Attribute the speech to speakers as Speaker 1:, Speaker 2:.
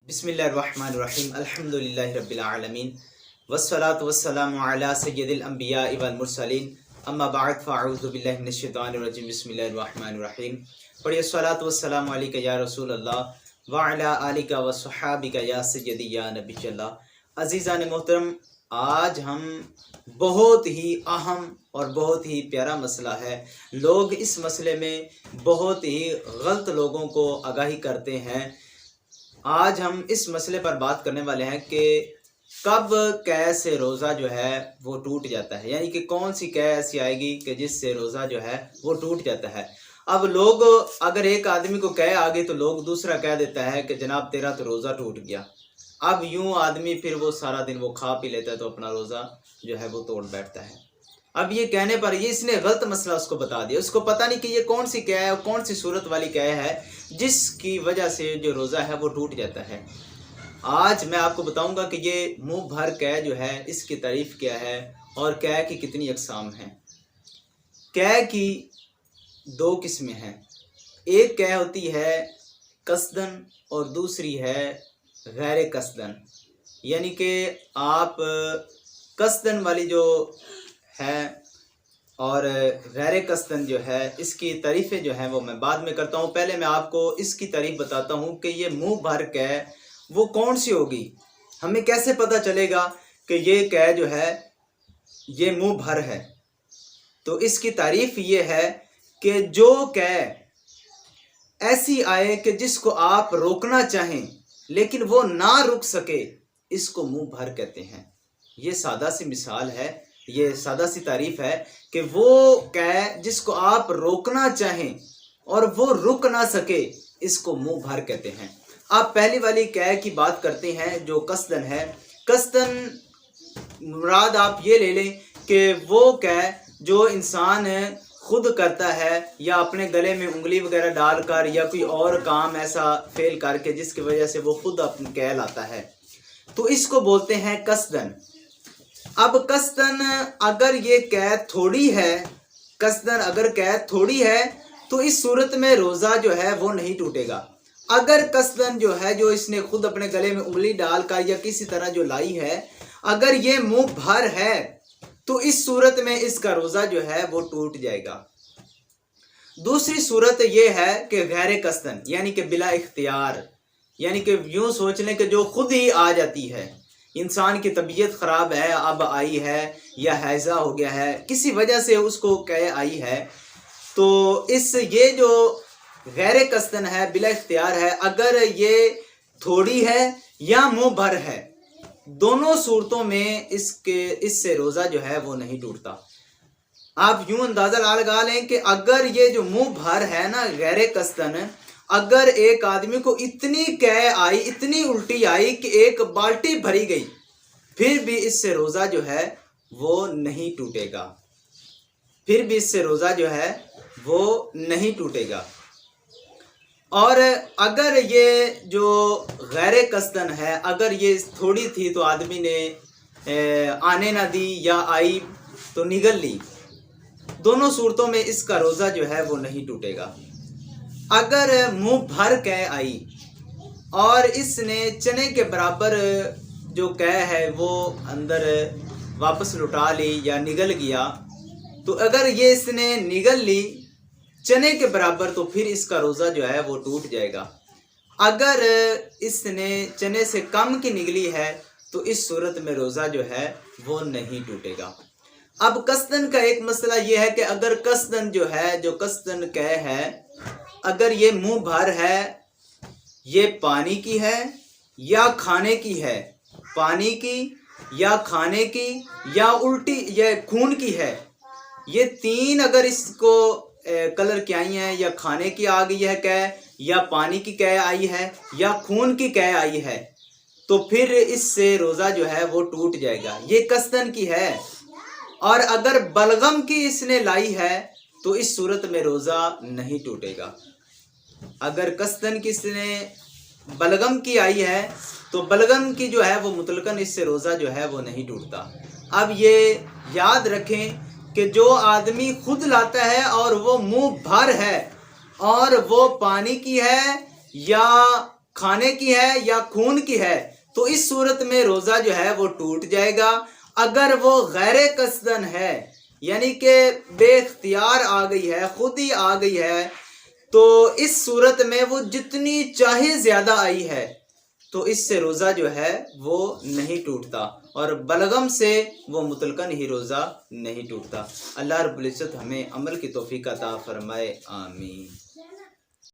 Speaker 1: बिस्मिल्लाहिर्रहमानिर्रहीम अल्हम्दुलिल्लाहि रब्बिल आलमीन वस्सलातु वस्सलामु अला सय्यिदिल अंबिया वल मुरसलीन अम्मा बाद फ़अऊज़ु बिल्लाहि मिनश शैतानिर रजीम बिस्मिल्लाहिर्रहमानिर्रहीम। पढ़िए सलातु वस्सलामु अलैका या रसूल अल्लाह व अला आलिका व सहाबिका या सय्यदी या नबी अल्लाह। अज़ीज़ान मोहतरम, आज हम बहुत ही अहम और बहुत ही प्यारा मसला है। लोग इस मसले में बहुत ही गलत लोगों को आगाही करते हैं। आज हम इस मसले पर बात करने वाले हैं कि कब कै से रोज़ा जो है वो टूट जाता है, यानी कि कौन सी कै ऐसी आएगी कि जिससे रोज़ा जो है वो टूट जाता है। अब लोग, अगर एक आदमी को कै आ गई तो लोग दूसरा कह देता है कि जनाब तेरा तो रोज़ा टूट गया। अब यूं आदमी फिर वो सारा दिन वो खा पी लेता है तो अपना रोज़ा जो है वो तोड़ बैठता है। अब ये कहने पर ये इसने गलत मसला उसको बता दिया, उसको पता नहीं कि ये कौन सी कै है, कौन सी सूरत वाली कै है जिसकी वजह से जो रोज़ा है वो टूट जाता है। आज मैं आपको बताऊंगा कि ये मुंह भर कै जो है इसकी तारीफ़ क्या है और कै की कितनी अक़साम हैं। कै की दो किस्में हैं। एक कै होती है कसदन और दूसरी है गैर कसदन, यानी कि आप कसदन वाली जो है और गैर कसदन जो है इसकी तारीफ़ें जो हैं वो मैं बाद में करता हूँ। पहले मैं आपको इसकी तारीफ़ बताता हूँ कि ये मुंह भर कै वो कौन सी होगी। हमें कैसे पता चलेगा कि ये कै जो है ये मुंह भर है। तो इसकी तारीफ़ ये है कि जो कै ऐसी आए कि जिसको आप रोकना चाहें लेकिन वो ना रुक सके, इसको मुंह भर कहते हैं। ये सादा सी मिसाल है, ये सादा सी तारीफ़ है कि वो कै जिसको आप रोकना चाहें और वो रुक ना सके, इसको मुंह भर कहते हैं। आप पहली वाली कै की बात करते हैं जो कसदन है। कसदन मुराद आप ये ले लें कि वो कै जो इंसान खुद करता है या अपने गले में उंगली वगैरह डालकर या कोई और काम ऐसा फेल करके जिसकी वजह से वो खुद अपनी कै लाता है, तो इसको बोलते हैं कसदन। अब कसदन अगर ये कैद थोड़ी है, कसदन अगर कैद थोड़ी है तो इस सूरत में रोज़ा जो है वो नहीं टूटेगा। अगर कसदन जो है जो इसने खुद अपने गले में उंगली डालकर या किसी तरह जो लाई है, अगर ये मुंह भर है तो इस सूरत में इसका रोज़ा जो है वो टूट जाएगा। दूसरी सूरत ये है कि गैर कसदन, यानी कि बिला इख्तियार, यानी कि यूँ सोच लें कि जो खुद ही आ जाती है। इंसान की तबीयत ख़राब है, अब आई है, या हैज़ा हो गया है, किसी वजह से उसको कै आई है, तो ये जो गैर कसदन है, बिला इख्तियार है, अगर ये थोड़ी है या मुंह भर है, दोनों सूरतों में इससे रोज़ा जो है वो नहीं टूटता। आप यूं अंदाज़ा लगा लें कि अगर ये जो मुंह भर है ना गैर कसदन, अगर एक आदमी को इतनी कै आई, इतनी उल्टी आई कि एक बाल्टी भरी गई, फिर भी इससे रोज़ा जो है वो नहीं टूटेगा, फिर भी इससे रोज़ा जो है वो नहीं टूटेगा। और अगर ये जो गैर कसदन है, अगर ये थोड़ी थी तो आदमी ने आने ना दी या आई तो निगल ली, दोनों सूरतों में इसका रोज़ा जो है वो नहीं टूटेगा। अगर मुंह भर कै आई और इसने चने के बराबर जो कै है वो अंदर वापस लुटा ली या निगल गया, तो अगर ये इसने निगल ली चने के बराबर, तो फिर इसका रोज़ा जो है वो टूट जाएगा। अगर इसने चने से कम की निगली है तो इस सूरत में रोज़ा जो है वो नहीं टूटेगा। अब कसदन का एक मसला ये है कि अगर कसदन जो है, जो कसदन कै है, अगर ये मुंह भर है, ये पानी की है या खाने की है, पानी की या खाने की या उल्टी या खून की है, ये तीन अगर इसको कलर की आई है, या खाने की आ गई है कै, या पानी की कै आई है, या खून की कै आई है, तो फिर इससे रोज़ा जो है वो टूट जाएगा। ये कसदन की है। और अगर बलगम की इसने लाई है तो इस सूरत में रोज़ा नहीं टूटेगा। अगर कसदन की इसने बलगम की आई है तो बलगम की जो है वो मुतलकन इससे रोज़ा जो है वो नहीं टूटता। अब ये याद रखें कि जो आदमी खुद लाता है और वो मुंह भर है और वो पानी की है या کھانے کی ہے یا خون کی ہے تو اس صورت میں روزہ جو ہے وہ ٹوٹ جائے گا۔ اگر وہ غیر قصدن ہے یعنی کہ بے اختیار آ گئی ہے، خود ہی آ گئی ہے، تو اس صورت میں وہ جتنی چاہے زیادہ آئی ہے تو اس سے روزہ جو ہے وہ نہیں ٹوٹتا، اور بلغم سے وہ مطلقاً ہی روزہ نہیں ٹوٹتا۔ اللہ رب العزت ہمیں عمل کی توفیق عطا فرمائے، آمین۔